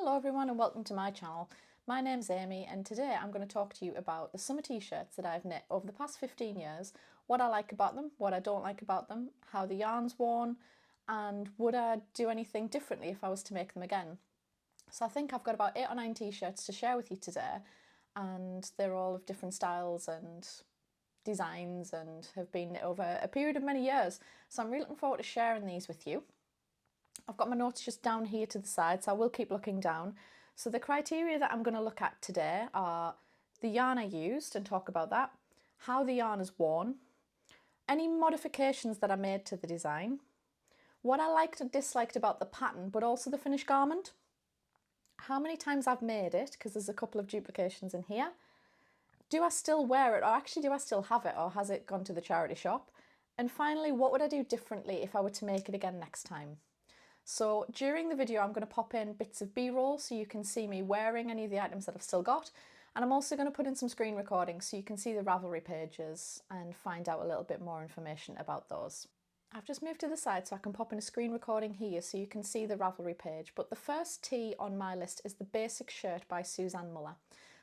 Hello everyone and welcome to my channel. My name's Amy and today I'm going to talk to you about the summer t-shirts that I've knit over the past 15 years, what I like about them, what I don't like about them, how the yarn's worn, and would I do anything differently if I was to make them again. So I think I've got about 8 or 9 t-shirts to share with you today, and they're all of different styles and designs and have been knit over a period of many years. So I'm really looking forward to sharing these with you. I've got my notes just down here to the side, so I will keep looking down. So the criteria that I'm going to look at today are the yarn I used and talk about that, how the yarn is worn, any modifications that I made to the design, what I liked and disliked about the pattern but also the finished garment, how many times I've made it, because there's a couple of duplications in here, do I still wear it, or actually do I still have it, or has it gone to the charity shop, and finally what would I do differently if I were to make it again next time. So during the video I'm going to pop in bits of b-roll so you can see me wearing any of the items that I've still got, and I'm also going to put in some screen recordings so you can see the Ravelry pages and find out a little bit more information about those. I've just moved to the side so I can pop in a screen recording here so you can see the Ravelry page, but the first tee on my list is the Basic Shirt by Suzanne Muller.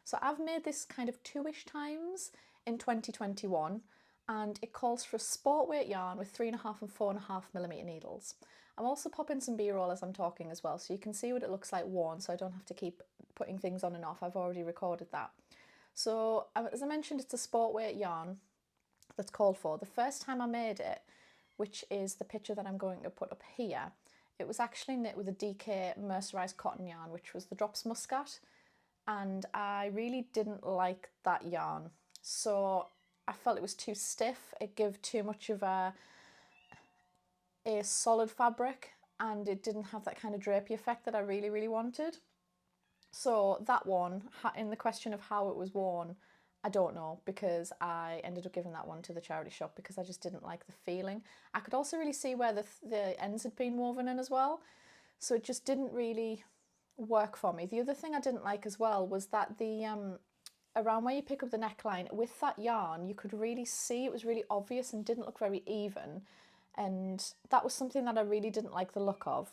So I've made this kind of 2-ish times in 2021, and it calls for a sport weight yarn with 3.5 and 4.5mm needles. I'm also popping some b-roll as I'm talking as well so you can see what it looks like worn, so I don't have to keep putting things on and off. I've already recorded that. So as I mentioned, it's a sport weight yarn that's called for. The first time I made it, which is the picture that I'm going to put up here, it was actually knit with a DK mercerised cotton yarn, which was the Drops Muscat, and I really didn't like that yarn. So I felt it was too stiff, it gave too much of a solid fabric, and it didn't have that kind of drapey effect that I really wanted. So that one, in the question of how it was worn, I don't know, because I ended up giving that one to the charity shop because I just didn't like the feeling. I could also really see where the ends had been woven in as well, so it just didn't really work for me. The other thing I didn't like as well was that the around where you pick up the neckline, with that yarn you could really see it was really obvious and didn't look very even, and that was something that I really didn't like the look of.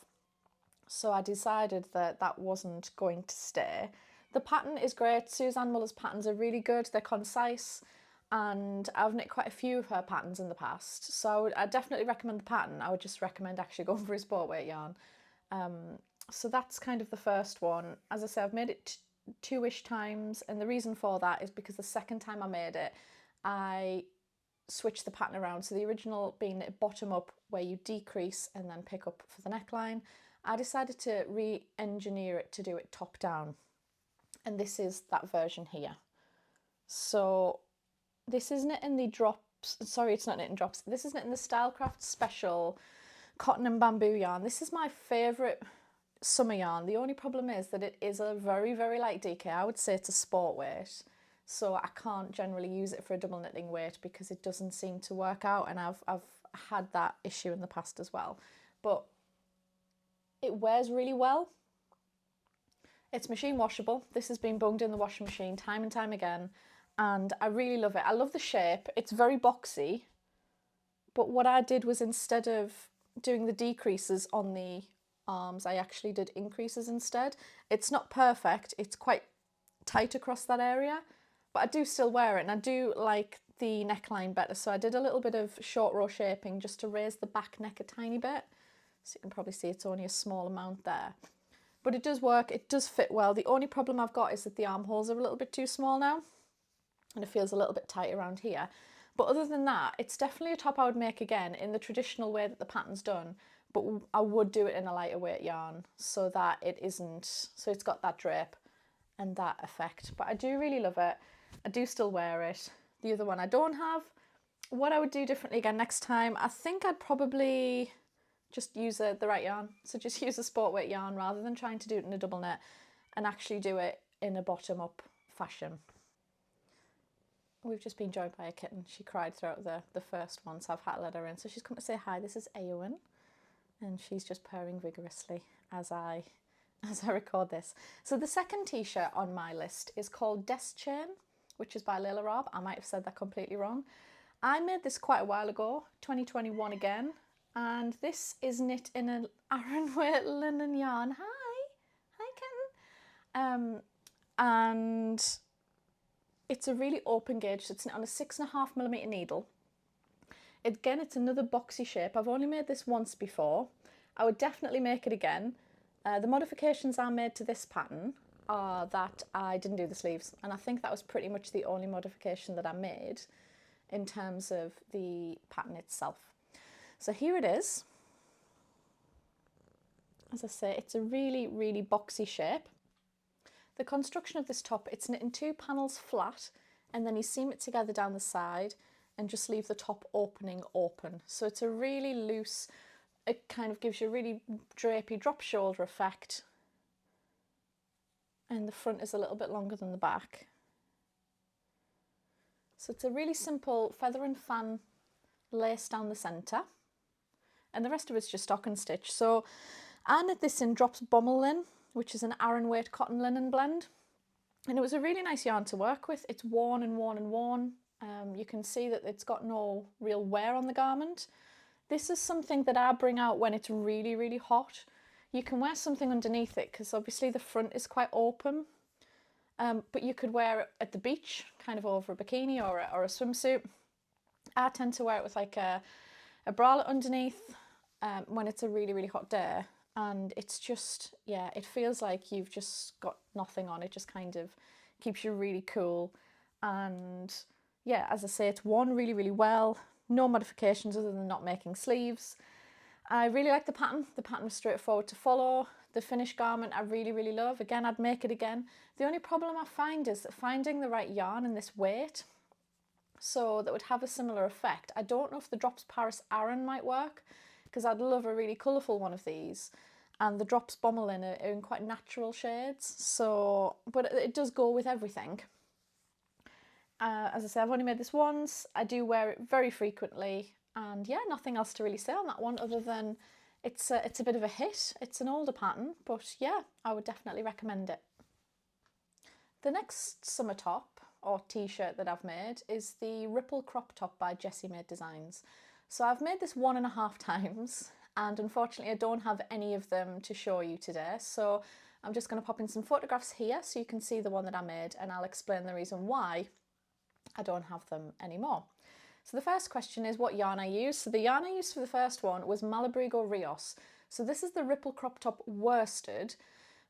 So I decided that that wasn't going to stay. The pattern is great. Suzanne Muller's patterns are really good, they're concise, and I've knit quite a few of her patterns in the past, so I definitely recommend the pattern. I would just recommend actually going for a sport weight yarn. So that's kind of the first one. As I say, I've made it 2-ish times, and the reason for that is because the second time I made it, I switch the pattern around. So the original being knit bottom up where you decrease and then pick up for the neckline, I decided to re-engineer it to do it top down, and this is that version here. So this is knit in the Drops, sorry it's not knit in Drops, this is knit in the Stylecraft Special Cotton and Bamboo yarn. This is my favourite summer yarn. The only problem is that it is a very light DK. I would say it's a sport weight, so I can't generally use it for a double knitting weight because it doesn't seem to work out, and I've had that issue in the past as well. But it wears really well. It's machine washable. This has been bunged in the washing machine time and time again, and I really love it. I love the shape. It's very boxy, but what I did was, instead of doing the decreases on the arms, I actually did increases instead. It's not perfect, it's quite tight across that area, but I do still wear it, and I do like the neckline better, so I did a little bit of short row shaping just to raise the back neck a tiny bit, so you can probably see it's only a small amount there. But it does work, it does fit well. The only problem I've got is that the armholes are a little bit too small now, and it feels a little bit tight around here. But other than that, it's definitely a top I would make again in the traditional way that the pattern's done, but I would do it in a lighter weight yarn so that it isn't, so it's got that drape and that effect. But I do really love it. I do still wear it. The other one I don't have. What I would do differently again next time, I think I'd probably just use the right yarn. So just use a sport weight yarn rather than trying to do it in a double knit, and actually do it in a bottom up fashion. We've just been joined by a kitten. She cried throughout the first one, so I've had to let her in. So she's come to say hi. This is Eowyn, and she's just purring vigorously as I record this. So the second t-shirt on my list is called Desk Chain, which is by Layla Robb. I might have said that completely wrong. I made this quite a while ago, 2021 again, and this is knit in an Aran weight linen yarn. Hi kitten. And it's a really open gauge, so it's on a 6.5mm needle. Again, it's another boxy shape. I've only made this once before. I would definitely make it again. The modifications I made to this pattern are that I didn't do the sleeves, and I think that was pretty much the only modification that I made in terms of the pattern itself. So here it is. As I say, it's a really, really boxy shape. The construction of this top, it's knit in 2 panels flat, and then you seam it together down the side and just leave the top opening open. So it's a really loose, it kind of gives you a really drapey drop shoulder effect. And the front is a little bit longer than the back. So it's a really simple feather and fan lace down the centre. And the rest of it's just stocking stitch. So I knit this in Drops Bommel Lin, which is an Aran weight cotton linen blend. And it was a really nice yarn to work with. It's worn and worn and worn. You can see that it's got no real wear on the garment. This is something that I bring out when it's really, really hot. You can wear something underneath it because obviously the front is quite open, but you could wear it at the beach, kind of over a bikini or a swimsuit. I tend to wear it with like a bralette underneath when it's a really, really hot day. And it's just, yeah, it feels like you've just got nothing on. It just kind of keeps you really cool. And yeah, as I say, it's worn really, really well. No modifications other than not making sleeves. I really like the pattern. The pattern was straightforward to follow. The finished garment I really, really love. Again, I'd make it again. The only problem I find is that finding the right yarn in this weight, so that would have a similar effect. I don't know if the Drops Paris Aran might work, because I'd love a really colourful one of these. And the Drops Bommel Lin are in quite natural shades, so, but it does go with everything. As I say, I've only made this once. I do wear it very frequently, and yeah, nothing else to really say on that one other than it's a bit of a hit. It's an older pattern, but yeah, I would definitely recommend it. The next summer top or t-shirt that I've made is the Ripple crop top by Jessie Made Designs. So I've made this 1.5 times, and unfortunately I don't have any of them to show you today, so I'm just going to pop in some photographs here so you can see the one that I made, and I'll explain the reason why I don't have them anymore. So the first question is what yarn I used. So the yarn I used for the first one was Malabrigo Rios. So this is the Ripple crop top worsted,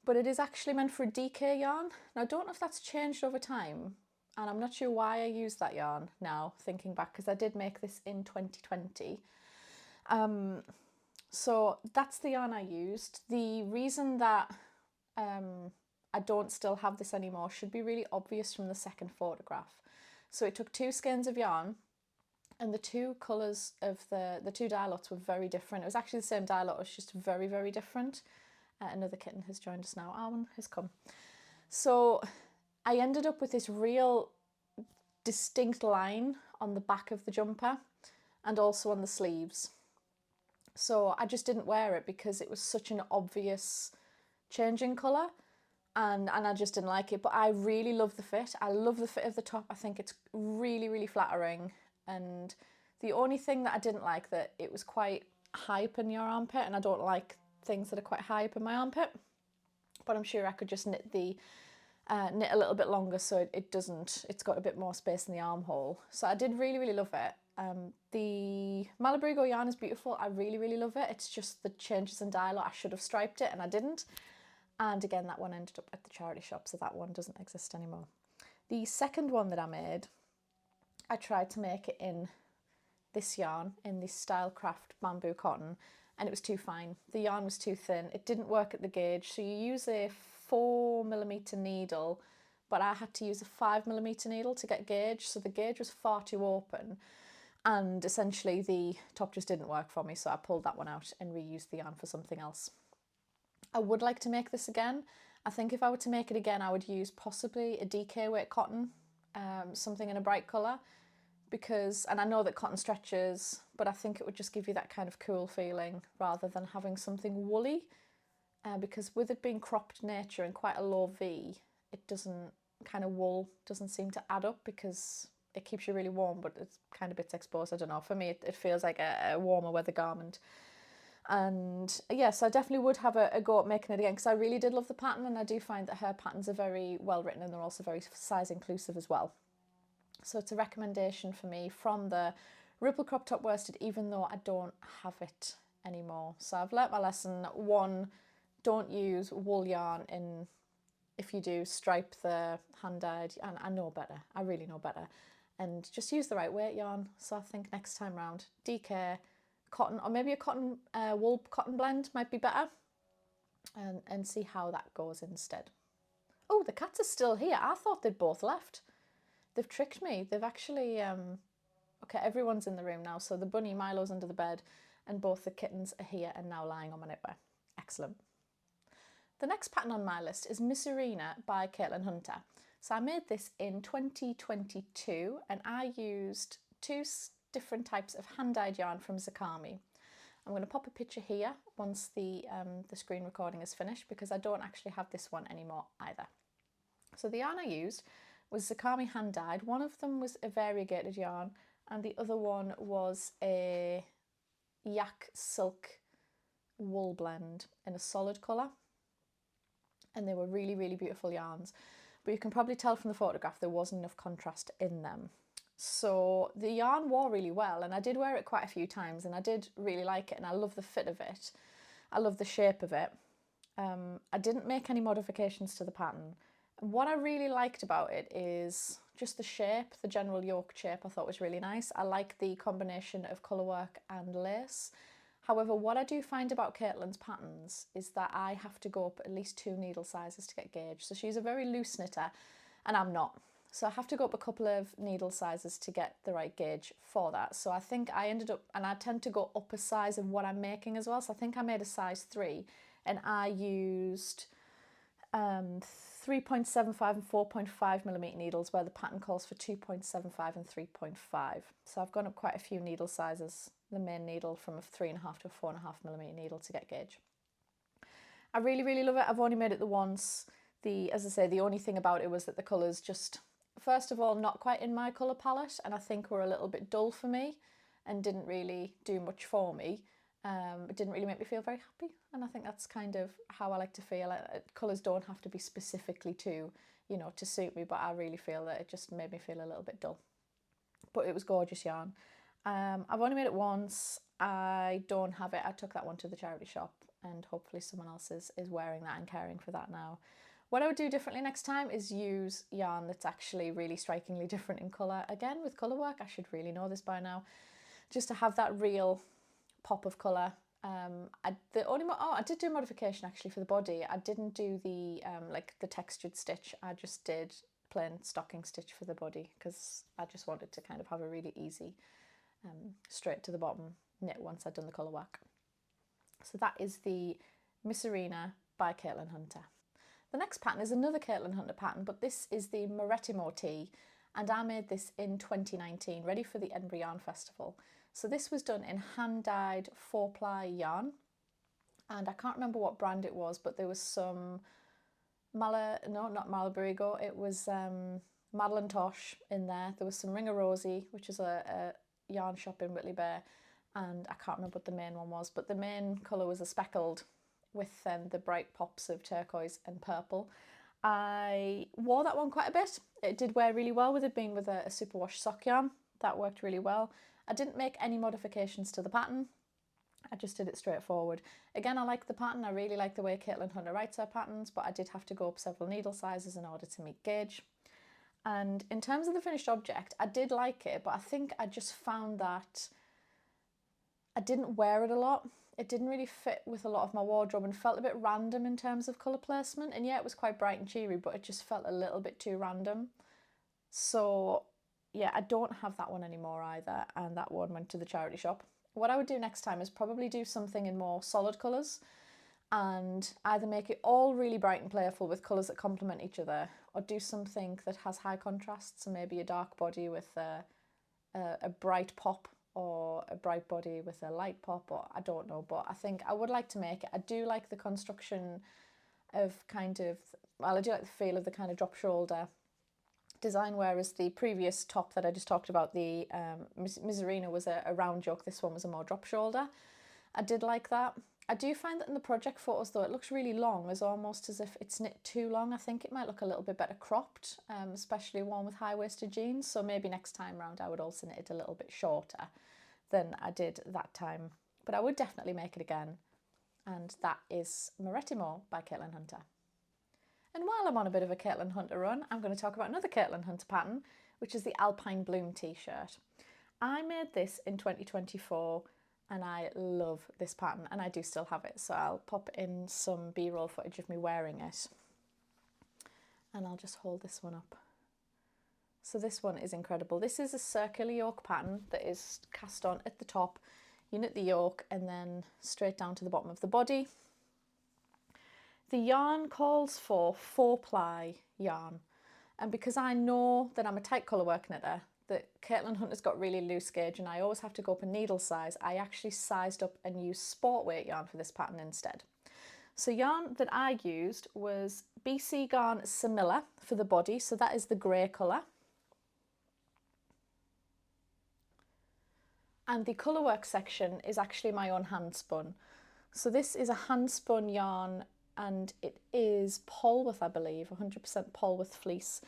but it is actually meant for a DK yarn. Now I don't know if that's changed over time, and I'm not sure why I used that yarn now, thinking back, because I did make this in 2020. So that's the yarn I used. The reason that I don't still have this anymore should be really obvious from the second photograph. So it took 2 skeins of yarn, and the 2 colours of the 2 dye lots were very different. It was actually the same dye lot, it was just very, very different. Another kitten has joined us now, Arwen has come. So I ended up with this real distinct line on the back of the jumper and also on the sleeves. So I just didn't wear it because it was such an obvious change in colour, and I just didn't like it. But I really love the fit. I love the fit of the top. I think it's really, really flattering. And the only thing that I didn't like, that it was quite high up in your armpit, and I don't like things that are quite high up in my armpit. But I'm sure I could just knit knit a little bit longer so it's got a bit more space in the armhole. So I did really, really love it. The Malabrigo yarn is beautiful. I really, really love it. It's just the changes in dye lot. I should have striped it and I didn't. And again, that one ended up at the charity shop, so that one doesn't exist anymore. The second one that I made, I tried to make it in this yarn, in the Stylecraft bamboo cotton, and it was too fine. The yarn was too thin. It didn't work at the gauge, so you use a 4mm needle, but I had to use a 5mm needle to get gauge, so the gauge was far too open, and essentially the top just didn't work for me, so I pulled that one out and reused the yarn for something else. I would like to make this again. I think if I were to make it again, I would use possibly a DK weight cotton, something in a bright colour, because, and I know that cotton stretches, but I think it would just give you that kind of cool feeling rather than having something woolly, because with it being cropped nature and quite a low V, it doesn't, kind of wool doesn't seem to add up because it keeps you really warm, but it's kind of bits exposed. I don't know, for me it feels like a warmer weather garment. And yes, I definitely would have a go at making it again, because I really did love the pattern, and I do find that her patterns are very well written and they're also very size inclusive as well. So it's a recommendation for me from the Ripple Crop Top Worsted, even though I don't have it anymore. So I've learnt my lesson. One, don't use wool yarn in, if you do, stripe the hand dyed, and I know better, I really know better, and just use the right weight yarn. So I think next time round, DK, cotton, or maybe a cotton wool cotton blend might be better, and see how that goes instead. Oh, the cats are still here. I thought they'd both left. They've tricked me. They've actually okay, everyone's in the room now. So the bunny, Milo's under the bed, and both the kittens are here and now lying on my knitwear. Excellent. The next pattern on my list is Miss Arena by Caitlin Hunter. So I made this in 2022, and I used two different types of hand-dyed yarn from Zakami. I'm going to pop a picture here once the screen recording is finished, because I don't actually have this one anymore either. So the yarn I used was Zakami hand-dyed. One of them was a variegated yarn, and the other one was a yak silk wool blend in a solid colour. And they were really, really beautiful yarns. But you can probably tell from the photograph there wasn't enough contrast in them. So the yarn wore really well, and I did wear it quite a few times, and I did really like it, and I love the fit of it. I love the shape of it. I didn't make any modifications to the pattern. What I really liked about it is just the shape, the general yoke shape I thought was really nice. I like the combination of colour work and lace. However, what I do find about Caitlin's patterns is that I have to go up at least 2 needle sizes to get gauge. So she's a very loose knitter and I'm not. So I have to go up a couple of needle sizes to get the right gauge for that. So I think I ended up, and I tend to go up a size of what I'm making as well. So I think I made a size 3 and I used 3.75 and 4.5 millimetre needles, where the pattern calls for 2.75 and 3.5. So I've gone up quite a few needle sizes, the main needle from a 3.5 to a 4.5 millimetre needle to get gauge. I really, really love it. I've only made it the once. As I say, the only thing about it was that the colours just, first of all, not quite in my colour palette, and I think were a little bit dull for me and didn't really do much for me. It didn't really make me feel very happy, and I think that's kind of how I like to feel. Colours don't have to be specifically to suit me, but I really feel that it just made me feel a little bit dull. But it was gorgeous yarn. I've only made it once. I don't have it. I took that one to the charity shop, and hopefully someone else is wearing that and caring for that now. What I would do differently next time is use yarn that's actually really strikingly different in colour. Again, with colour work, I should really know this by now, just to have that real pop of colour. I did do a modification actually for the body. I didn't do the like the textured stitch. I just did plain stocking stitch for the body, because I just wanted to kind of have a really easy straight to the bottom knit once I'd done the colour work. So that is the Miss Arena by Caitlin Hunter. The next pattern is another Caitlin Hunter pattern, but this is the Morettimo tee, and I made this in 2019, ready for the Edinburgh Yarn Festival. So this was done in hand-dyed 4-ply yarn, and I can't remember what brand it was, but there was some not Malabarigo, it was Madeline Tosh in there. There was some Ring of Rosie, which is a yarn shop in Whitley Bear, and I can't remember what the main one was, but the main colour was a speckled with the bright pops of turquoise and purple. I wore that one quite a bit. It did wear really well with it being with a superwash sock yarn. That worked really well. I didn't make any modifications to the pattern. I just did it straightforward. Again, I like the pattern. I really like the way Caitlin Hunter writes her patterns, but I did have to go up several needle sizes in order to meet gauge. And in terms of the finished object, I did like it, but I think I just found that I didn't wear it a lot. It didn't really fit with a lot of my wardrobe and felt a bit random in terms of colour placement. And yeah, it was quite bright and cheery, but it just felt a little bit too random. So yeah, I don't have that one anymore either, and that one went to the charity shop. What I would do next time is probably do something in more solid colours, and either make it all really bright and playful with colours that complement each other, or do something that has high contrast, so maybe a dark body with a bright pop, or a bright body with a light pop, or I don't know, but I think I would like to make it. I do like the construction of I do like the feel of the kind of drop shoulder design, whereas the previous top that I just talked about, the Miss Arena, was a round yoke. This one was a more drop shoulder. I did like that. I do find that in the project photos though, it looks really long, as almost as if it's knit too long. I think it might look a little bit better cropped, especially one with high-waisted jeans. So maybe next time round I would also knit it a little bit shorter than I did that time. But I would definitely make it again. And that is Moretti by Caitlin Hunter. And while I'm on a bit of a Caitlin Hunter run, I'm going to talk about another Caitlin Hunter pattern, which is the Alpine Bloom t-shirt. I made this in 2024 and I love this pattern, and I do still have it, so I'll pop in some b-roll footage of me wearing it. And I'll just hold this one up. So this one is incredible. This is a circular yoke pattern that is cast on at the top. You knit the yoke and then straight down to the bottom of the body. The yarn calls for 4-ply yarn, and because I know that I'm a tight colourwork knitter, that Caitlin Hunter's got really loose gauge and I always have to go up a needle size, I actually sized up and used sport weight yarn for this pattern instead. So yarn that I used was BC Garn Samilla for the body, so that is the grey colour. And the colourwork section is actually my own hand spun. So this is a hand spun yarn and it is Polworth, I believe, 100% Polworth fleece.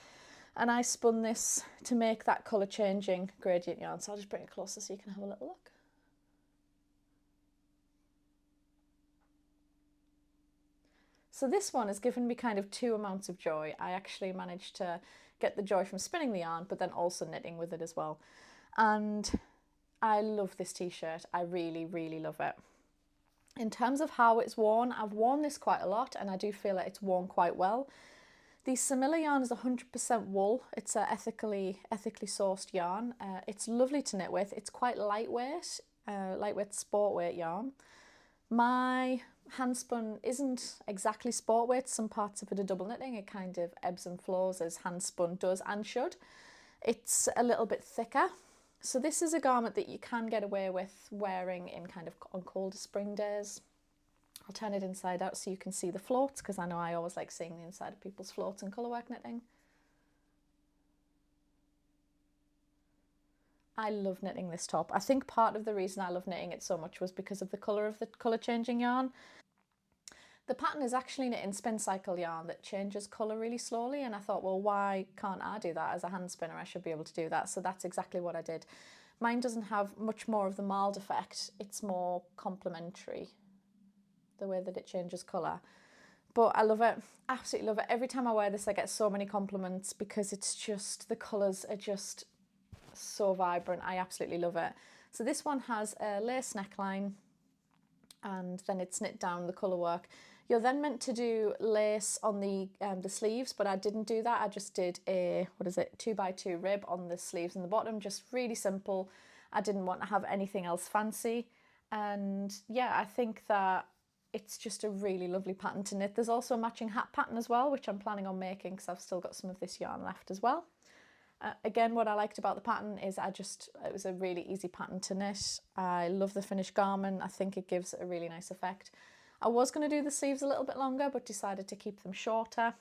And I spun this to make that colour changing gradient yarn. So I'll just bring it closer so you can have a little look. So this one has given me kind of two amounts of joy. I actually managed to get the joy from spinning the yarn, but then also knitting with it as well. And I love this t-shirt. I really, really love it. In terms of how it's worn, I've worn this quite a lot and I do feel like it's worn quite well. The Samilla yarn is 100% wool. It's a ethically sourced yarn. It's lovely to knit with. It's quite lightweight, lightweight sport weight yarn. My hand spun isn't exactly sport weight. Some parts of it are double knitting. It kind of ebbs and flows as hand spun does and should. It's a little bit thicker. So this is a garment that you can get away with wearing in kind of on colder spring days. I'll turn it inside out so you can see the floats, because I know I always like seeing the inside of people's floats in colourwork knitting. I love knitting this top. I think part of the reason I love knitting it so much was because of the colour of the colour changing yarn. The pattern is actually knit in spin cycle yarn that changes colour really slowly, and I thought, well, why can't I do that as a hand spinner? I should be able to do that. So that's exactly what I did. Mine doesn't have much more of the mild effect. It's more complementary, the way that it changes colour. But I love it, absolutely love it. Every time I wear this I get so many compliments because it's just, the colours are just so vibrant. I absolutely love it. So this one has a lace neckline and then it's knit down the colourwork. You're then meant to do lace on the sleeves, but I didn't do that. I just did a, 2x2 rib on the sleeves and the bottom, just really simple. I didn't want to have anything else fancy. And yeah, I think that it's just a really lovely pattern to knit. There's also a matching hat pattern as well, which I'm planning on making because I've still got some of this yarn left as well. Again, what I liked about the pattern is it was a really easy pattern to knit. I love the finished garment. I think it gives a really nice effect. I was going to do the sleeves a little bit longer, but decided to keep them shorter.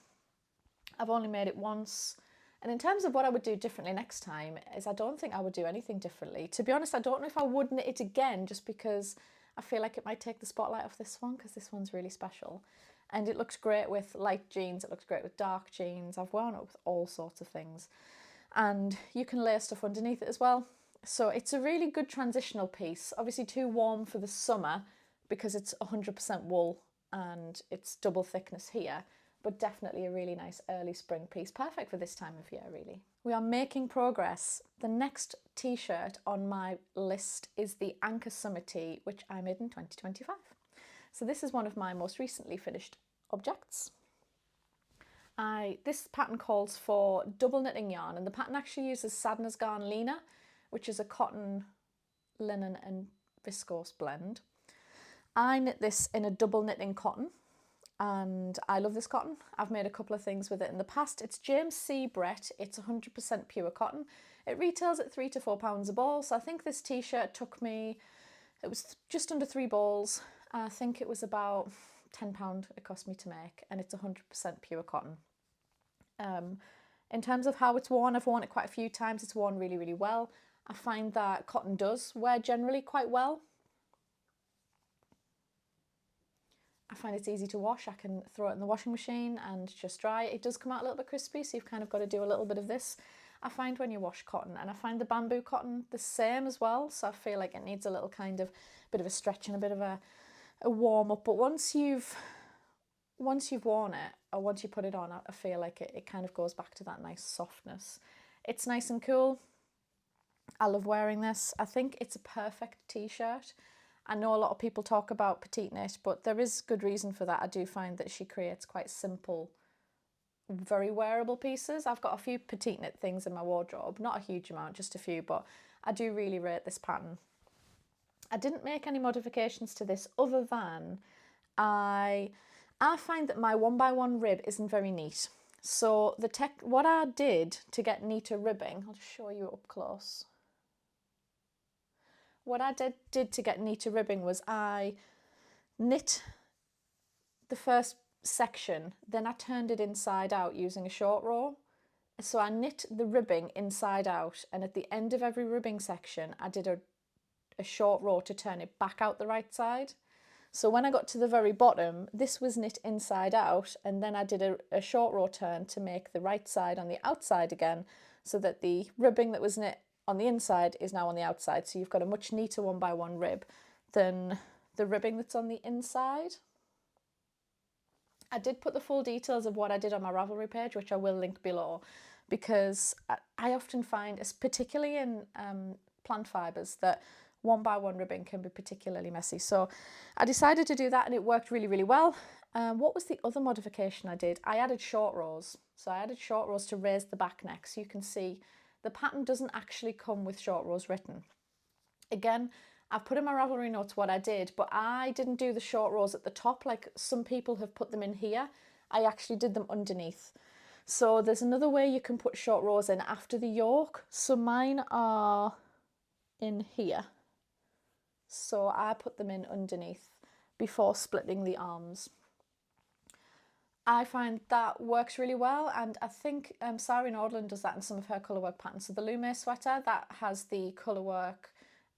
I've only made it once. And in terms of what I would do differently next time, is I don't think I would do anything differently. To be honest, I don't know if I would knit it again, just because I feel like it might take the spotlight off this one, because this one's really special. And it looks great with light jeans, it looks great with dark jeans. I've worn it with all sorts of things. And you can layer stuff underneath it as well. So it's a really good transitional piece. Obviously too warm for the summer because it's 100% wool and it's double thickness here, but definitely a really nice early spring piece, perfect for this time of year really. We are making progress. The next t-shirt on my list is the Anchor Summer Tee, which I made in 2025. So this is one of my most recently finished objects. This pattern calls for double knitting yarn, and the pattern actually uses Sadness Garn Lena, which is a cotton, linen and viscose blend. I knit this in a double knitting cotton, and I love this cotton. I've made a couple of things with it in the past. It's James C. Brett. It's 100% pure cotton. It retails at £3 to £4 a ball, so I think this t-shirt took me, it was just under 3 balls. I think it was about £10 it cost me to make, and it's 100% pure cotton. In terms of how it's worn, I've worn it quite a few times. It's worn really, really well. I find that cotton does wear generally quite well. I find it's easy to wash. I can throw it in the washing machine and just dry it. It does come out a little bit crispy, so you've kind of got to do a little bit of this, I find, when you wash cotton. And I find the bamboo cotton the same as well, so I feel like it needs a little kind of bit of a stretch and a bit of a warm up. But once you've worn it, or once you put it on, I feel like it kind of goes back to that nice softness. It's nice and cool. I love wearing this. I think it's a perfect t-shirt. I know a lot of people talk about petite knit, but there is good reason for that. I do find that she creates quite simple, very wearable pieces. I've got a few petite knit things in my wardrobe, not a huge amount, just a few, but I do really rate this pattern. I didn't make any modifications to this other than I find that my 1x1 rib isn't very neat. So what I did to get neater ribbing, I'll just show you up close. What I did to get neater ribbing was I knit the first section, then I turned it inside out using a short row. So I knit the ribbing inside out, and at the end of every ribbing section I did a short row to turn it back out the right side. So when I got to the very bottom, this was knit inside out, and then I did a short row turn to make the right side on the outside again, so that the ribbing that was knit on the inside is now on the outside. So you've got a much neater 1x1 rib than the ribbing that's on the inside. I did put the full details of what I did on my Ravelry page, which I will link below, because I often find, particularly in plant fibres, that 1x1 ribbing can be particularly messy. So I decided to do that, and it worked really, really well. What was the other modification I did? I added short rows. So I added short rows to raise the back neck. So you can see the pattern doesn't actually come with short rows written. Again, I've put in my Ravelry notes what I did, but I didn't do the short rows at the top like some people have put them in here. I actually did them underneath. So there's another way you can put short rows in after the yoke. So mine are in here. So I put them in underneath before splitting the arms. I find that works really well, and I think Sari Nordland does that in some of her colourwork patterns. So the Lume sweater, that has the colourwork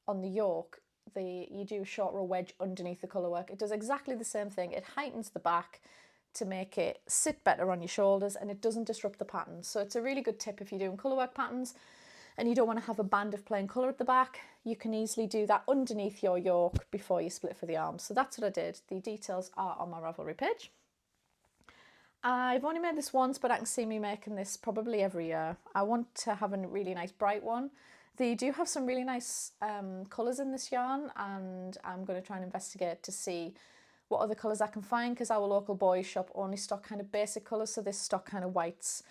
on the yoke, you do a short row wedge underneath the colourwork. It does exactly the same thing. It heightens the back to make it sit better on your shoulders, and it doesn't disrupt the pattern. So it's a really good tip if you're doing colourwork patterns and you don't want to have a band of plain colour at the back. You can easily do that underneath your yoke before you split for the arms. So that's what I did. The details are on my Ravelry page. I've only made this once, but I can see me making this probably every year. I want to have a really nice bright one. They do have some really nice colours in this yarn, and I'm going to try and investigate to see what other colours I can find, because our local boys shop only stock kind of basic colours. So they stock kind of whites,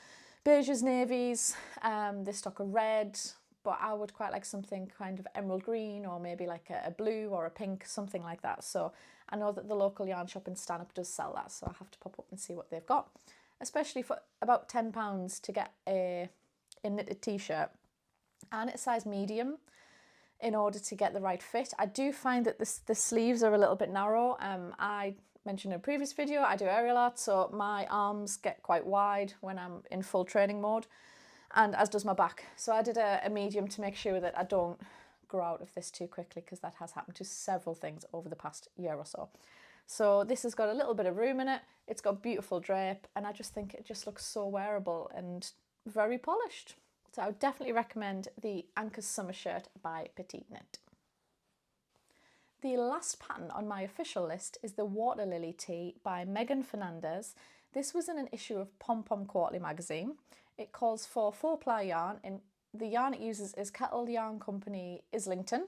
beiges, navies, they stock a red, but I would quite like something kind of emerald green, or maybe like a blue or a pink, something like that. So I know that the local yarn shop in Stanhope does sell that, so I have to pop up and see what they've got, especially for about £10 to get a knitted t-shirt. And it's size medium in order to get the right fit. I do find that the sleeves are a little bit narrow. I mentioned in a previous video, I do aerial art, so my arms get quite wide when I'm in full training mode, and as does my back. So I did a medium to make sure that I don't grow out of this too quickly, because that has happened to several things over the past year or so. So this has got a little bit of room in it. It's got beautiful drape, and I just think it just looks so wearable and very polished. So I would definitely recommend the Anchors Summer Shirt by Petite Knit. The last pattern on my official list is the Water Lily Tee by Megan Fernandez. This was in an issue of Pom Pom Quarterly magazine. It calls for 4-ply yarn, and the yarn it uses is Kettle Yarn Company Islington.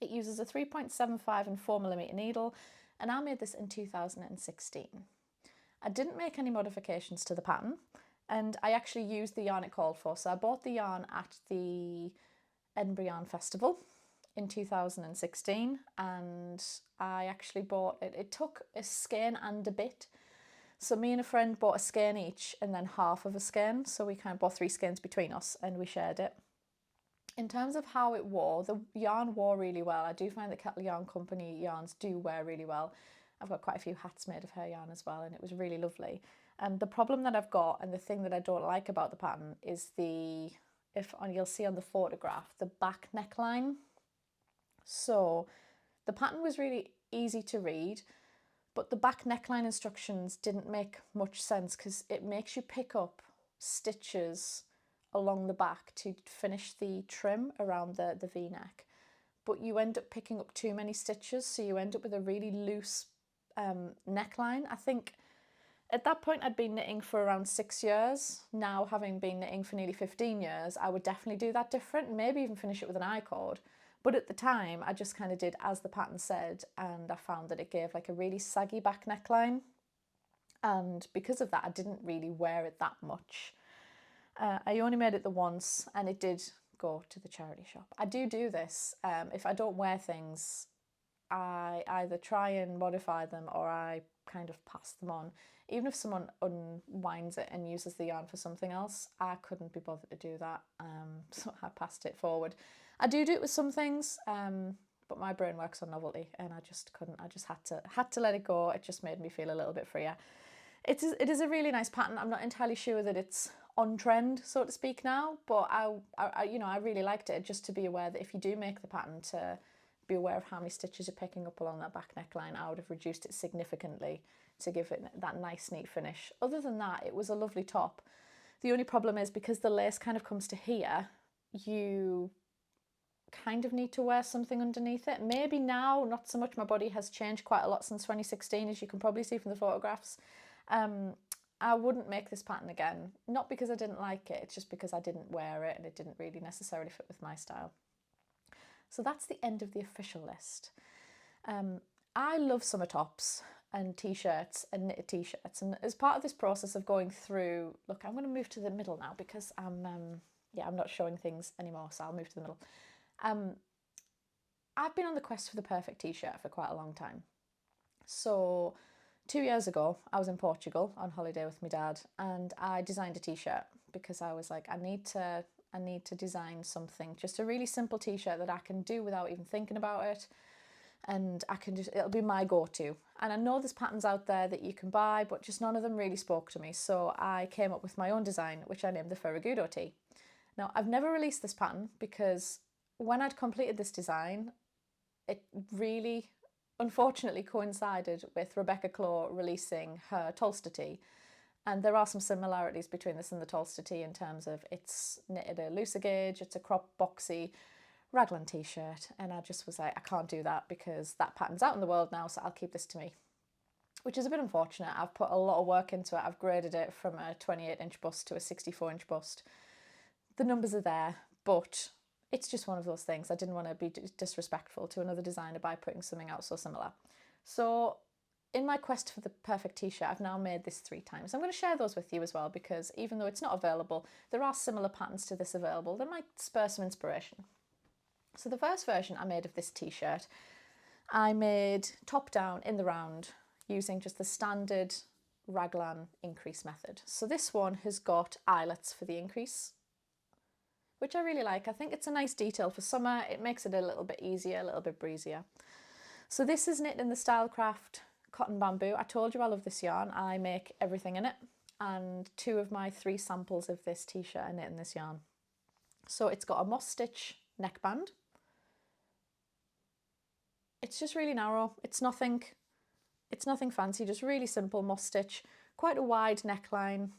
It uses a 3.75 and 4mm needle, and I made this in 2016. I didn't make any modifications to the pattern, and I actually used the yarn it called for. So I bought the yarn at the Edinburgh Yarn Festival in 2016, and I actually bought it. It took a skein and a bit. So me and a friend bought a skein each, and then half of a skein. So we kind of bought 3 skeins between us, and we shared it. In terms of how it wore, the yarn wore really well. I do find that Kettle Yarn Company yarns do wear really well. I've got quite a few hats made of her yarn as well, and it was really lovely. And the problem that I've got, and the thing that I don't like about the pattern, is you'll see on the photograph, the back neckline. So the pattern was really easy to read, but the back neckline instructions didn't make much sense because it makes you pick up stitches along the back to finish the trim around the V-neck, but you end up picking up too many stitches, so you end up with a really loose neckline. I think at that point I'd been knitting for around 6 years. Now, having been knitting for nearly 15 years, I would definitely do that different, maybe even finish it with an I-cord. But at the time, I just kind of did as the pattern said, and I found that it gave like a really saggy back neckline. And because of that, I didn't really wear it that much. I only made it the once, and it did go to the charity shop. I do this. If I don't wear things, I either try and modify them or I kind of pass them on. Even if someone unwinds it and uses the yarn for something else, I couldn't be bothered to do that, so I passed it forward. I do it with some things, but my brain works on novelty, and I just couldn't. I just had to let it go. It just made me feel a little bit freer. It is a really nice pattern. I'm not entirely sure that it's on trend, so to speak, now, but I really liked it, just to be aware that if you do make the pattern, to be aware of how many stitches you're picking up along that back neckline. I would have reduced it significantly to give it that nice neat finish. Other than that, it was a lovely top. The only problem is because the lace kind of comes to here, you kind of need to wear something underneath it. Maybe now, not so much. My body has changed quite a lot since 2016, as you can probably see from the photographs. I wouldn't make this pattern again, not because I didn't like it, it's just because I didn't wear it and it didn't really necessarily fit with my style. So that's the end of the official list. I love summer tops and t-shirts and knitted t-shirts, and as part of this process of going through, look, I'm going to move to the middle now because I'm not showing things anymore, so I'll move to the middle. I've been on the quest for the perfect t-shirt for quite a long time. So 2 years ago, I was in Portugal on holiday with my dad, and I designed a t-shirt because I was like, I need to design something, just a really simple t-shirt that I can do without even thinking about it, and it'll be my go-to. And I know there's patterns out there that you can buy, but just none of them really spoke to me, so I came up with my own design, which I named the Ferragudo tee. Now, I've never released this pattern because when I'd completed this design, it really unfortunately coincided with Rebecca Claw releasing her Tolster tee. And there are some similarities between this and the Tolster tee in terms of it's knitted a looser gauge, it's a crop boxy raglan t-shirt, and I just was like, I can't do that because that pattern's out in the world now, so I'll keep this to me. Which is a bit unfortunate. I've put a lot of work into it. I've graded it from a 28-inch bust to a 64-inch bust. The numbers are there, but it's just one of those things. I didn't want to be disrespectful to another designer by putting something out so similar. So in my quest for the perfect t-shirt, I've now made this 3 times. I'm going to share those with you as well, because even though it's not available, there are similar patterns to this available that might spur some inspiration. So the first version I made of this t-shirt, I made top down in the round using just the standard raglan increase method. So this one has got eyelets for the increase, which I really like. I think it's a nice detail for summer. It makes it a little bit easier, a little bit breezier. So this is knit in the Stylecraft cotton bamboo. I told you I love this yarn. I make everything in it, and 2 of my 3 samples of this t-shirt are knit in this yarn. So it's got a moss stitch neckband. It's just really narrow. It's nothing fancy, just really simple moss stitch, quite a wide neckline.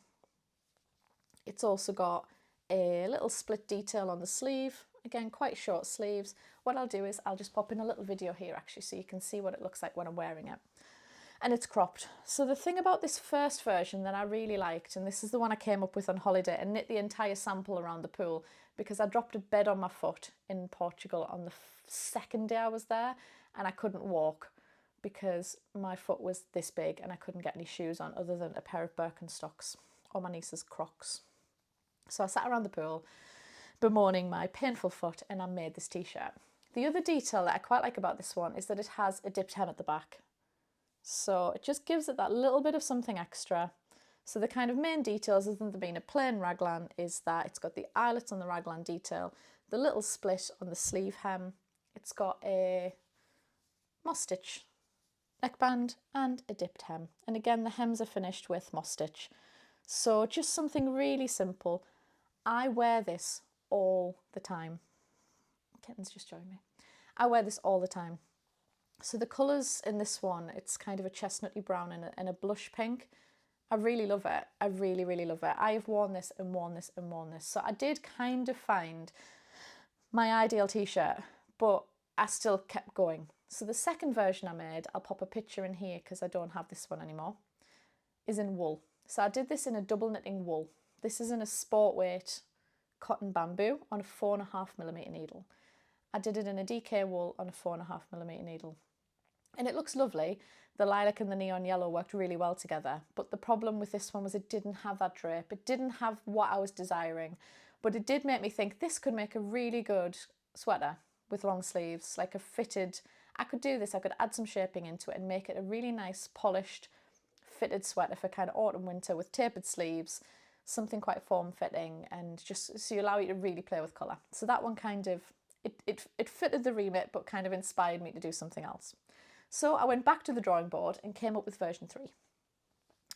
It's also got a little split detail on the sleeve, again quite short sleeves. What I'll do is I'll just pop in a little video here actually so you can see what it looks like when I'm wearing it. And it's cropped. So the thing about this first version that I really liked, and this is the one I came up with on holiday and knit the entire sample around the pool, because I dropped a bed on my foot in Portugal on the second day I was there, and I couldn't walk because my foot was this big and I couldn't get any shoes on other than a pair of Birkenstocks or my niece's Crocs. So I sat around the pool bemoaning my painful foot, and I made this t-shirt. The other detail that I quite like about this one is that it has a dipped hem at the back. So it just gives it that little bit of something extra. So the kind of main details, other than there being a plain raglan, is that it's got the eyelets on the raglan detail, the little split on the sleeve hem, it's got a moss stitch neckband and a dipped hem. And again, the hems are finished with moss stitch. So just something really simple. I wear this all the time. Kitten's just joined me. I wear this all the time. So the colours in this one, it's kind of a chestnutty brown and a blush pink. I really love it. I really, really love it. I have worn this and worn this and worn this. So I did kind of find my ideal t-shirt, but I still kept going. So the second version I made, I'll pop a picture in here because I don't have this one anymore, is in wool. So I did this in a double knitting wool. This is in a sport weight cotton bamboo on a 4.5mm needle. I did it in a DK wool on a 4.5mm needle. And it looks lovely. The lilac and the neon yellow worked really well together. But the problem with this one was it didn't have that drape. It didn't have what I was desiring. But it did make me think this could make a really good sweater with long sleeves, like a fitted. I could do this. I could add some shaping into it and make it a really nice polished fitted sweater for kind of autumn winter with tapered sleeves, something quite form fitting, and just so you allow you to really play with colour. So that one kind of it fitted the remit but kind of inspired me to do something else. So I went back to the drawing board and came up with version 3.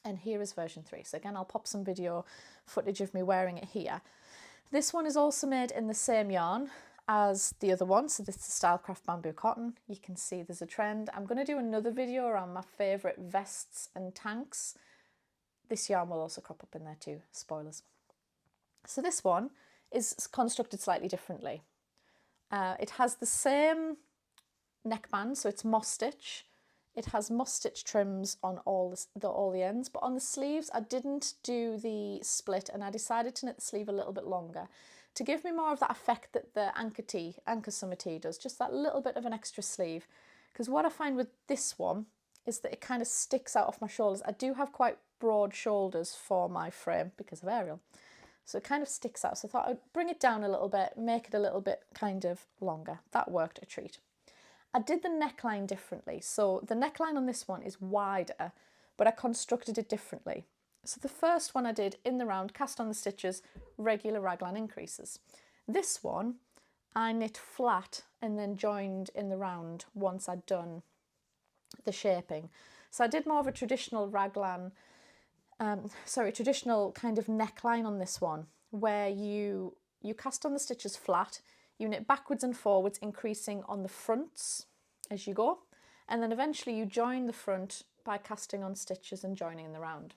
And here is version 3. So again, I'll pop some video footage of me wearing it here. This one is also made in the same yarn as the other one. So this is Stylecraft Bamboo Cotton. You can see there's a trend. I'm going to do another video around my favourite vests and tanks. This yarn will also crop up in there too, spoilers. So this one is constructed slightly differently. It has the same neckband, so it's moss stitch. It has moss stitch trims on all the ends, but on the sleeves I didn't do the split and I decided to knit the sleeve a little bit longer to give me more of that effect that the Anchor Summer Tee does, just that little bit of an extra sleeve. Because what I find with this one is that it kind of sticks out off my shoulders. I do have quite broad shoulders for my frame because of Ariel. So it kind of sticks out. So I thought I'd bring it down a little bit, make it a little bit kind of longer. That worked a treat. I did the neckline differently. So the neckline on this one is wider, but I constructed it differently. So the first one I did in the round, cast on the stitches, regular raglan increases. This one I knit flat and then joined in the round once I'd done the shaping. So I did more of a traditional raglan, traditional kind of neckline on this one, where you cast on the stitches flat, you knit backwards and forwards, increasing on the fronts as you go, and then eventually you join the front by casting on stitches and joining in the round.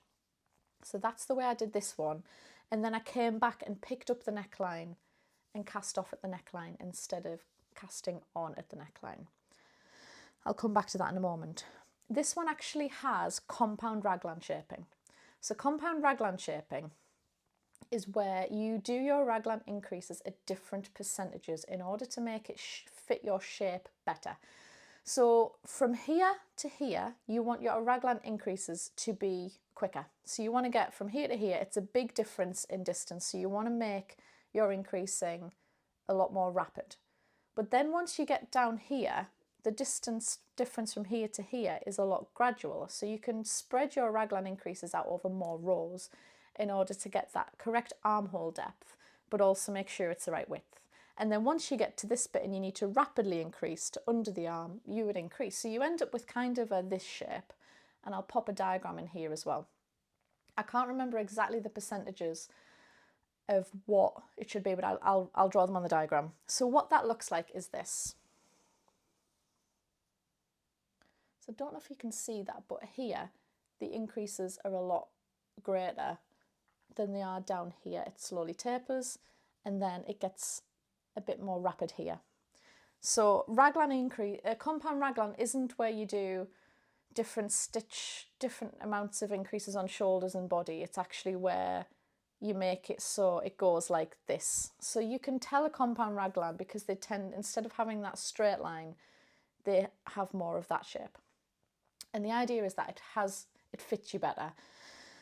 So that's the way I did this one, and then I came back and picked up the neckline and cast off at the neckline instead of casting on at the neckline. I'll come back to that in a moment. This one actually has compound raglan shaping. So compound raglan shaping is where you do your raglan increases at different percentages in order to make it fit your shape better. So from here to here, you want your raglan increases to be quicker. So you want to get from here to here, it's a big difference in distance. So you want to make your increasing a lot more rapid. But then once you get down here, the distance difference from here to here is a lot gradual. So you can spread your raglan increases out over more rows in order to get that correct armhole depth, but also make sure it's the right width. And then once you get to this bit and you need to rapidly increase to under the arm, you would increase. So you end up with kind of this shape, and I'll pop a diagram in here as well. I can't remember exactly the percentages of what it should be, but I'll draw them on the diagram. So what that looks like is this. So I don't know if you can see that, but here the increases are a lot greater than they are down here. It slowly tapers and then it gets a bit more rapid here. So raglan increase, compound raglan isn't where you do different amounts of increases on shoulders and body. It's actually where you make it so it goes like this. So you can tell a compound raglan because they tend, instead of having that straight line, they have more of that shape. And the idea is that it fits you better,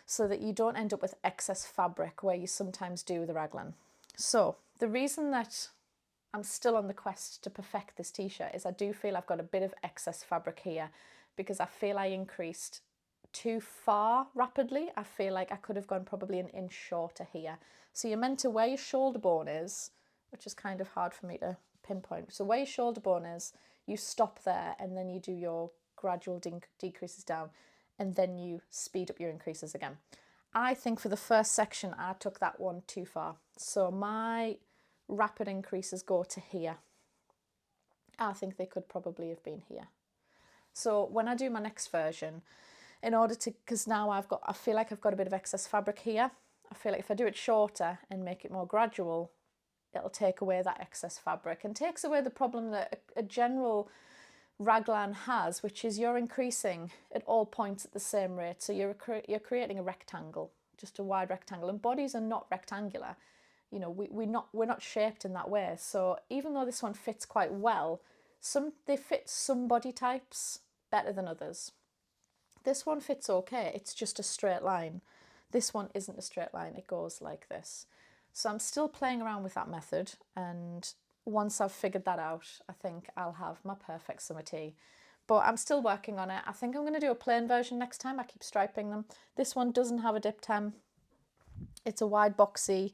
so that you don't end up with excess fabric where you sometimes do with the raglan. So the reason that I'm still on the quest to perfect this t-shirt is I do feel I've got a bit of excess fabric here because I feel I increased too far rapidly. I feel like I could have gone probably an inch shorter here. So you're meant to where your shoulder bone is, which is kind of hard for me to pinpoint. So where your shoulder bone is, you stop there and then you do your gradual decreases down, and then you speed up your increases again. I think for the first section I took that one too far. So my rapid increases go to here. I think they could probably have been here. So when I do my next version, in order to, because now I feel like I've got a bit of excess fabric here. I feel like if I do it shorter and make it more gradual, it'll take away that excess fabric and takes away the problem that a general raglan has, which is you're increasing at all points at the same rate. So you're creating a rectangle, just a wide rectangle, and bodies are not rectangular. You know, we're not shaped in that way. So even though this one fits quite well, they fit some body types better than others. This one fits okay, it's just a straight line. This one isn't a straight line, it goes like this. So I'm still playing around with that method, and once I've figured that out, I think I'll have my perfect summer tee. But I'm still working on it. I think I'm going to do a plain version next time. I keep striping them. This one doesn't have a dip hem. It's a wide boxy.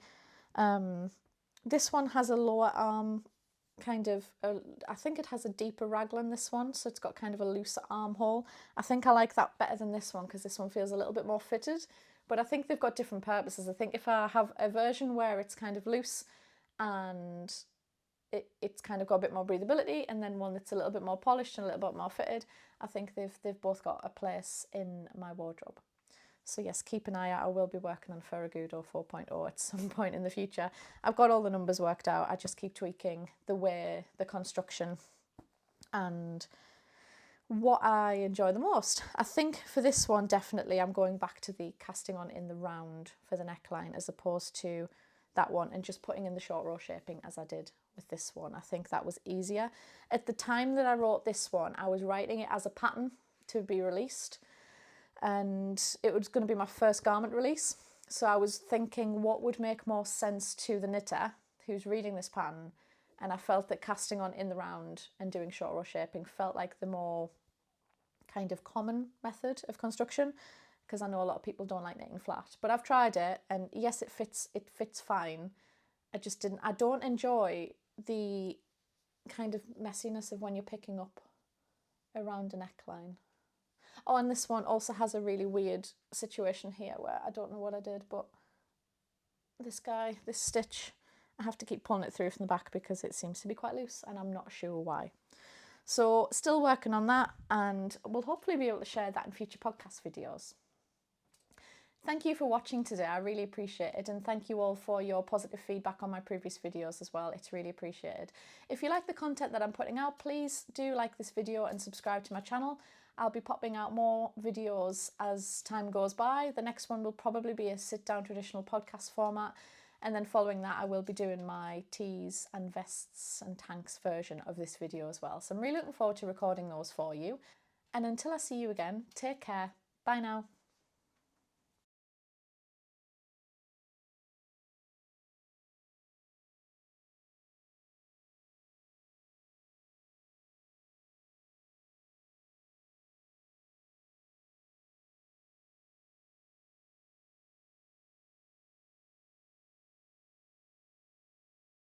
This one has a lower arm, I think it has a deeper raglan, this one, so it's got kind of a looser armhole. I think I like that better than this one because this one feels a little bit more fitted. But I think they've got different purposes. I think if I have a version where it's kind of loose and it's kind of got a bit more breathability, and then one that's a little bit more polished and a little bit more fitted, I think they've both got a place in my wardrobe. So yes, keep an eye out. I will be working on Ferragamo 4.0 at some point in the future. I've got all the numbers worked out. I just keep tweaking the construction and what I enjoy the most. I think for this one, definitely I'm going back to the casting on in the round for the neckline as opposed to that one and just putting in the short row shaping as I did with this one. I think that was easier. At the time that I wrote this one, I was writing it as a pattern to be released, and it was going to be my first garment release. So I was thinking what would make more sense to the knitter who's reading this pattern, and I felt that casting on in the round and doing short row shaping felt like the more kind of common method of construction, because I know a lot of people don't like knitting flat, but I've tried it, and yes, it fits fine. I don't enjoy the kind of messiness of when you're picking up around a neckline. Oh, and this one also has a really weird situation here where I don't know what I did, but this stitch, I have to keep pulling it through from the back because it seems to be quite loose and I'm not sure why. So still working on that, and we'll hopefully be able to share that in future podcast videos. Thank you for watching today, I really appreciate it, and thank you all for your positive feedback on my previous videos as well, it's really appreciated. If you like the content that I'm putting out, please do like this video and subscribe to my channel. I'll be popping out more videos as time goes by. The next one will probably be a sit-down traditional podcast format, and then following that I will be doing my tees and vests and tanks version of this video as well. So I'm really looking forward to recording those for you. And until I see you again, take care. Bye now.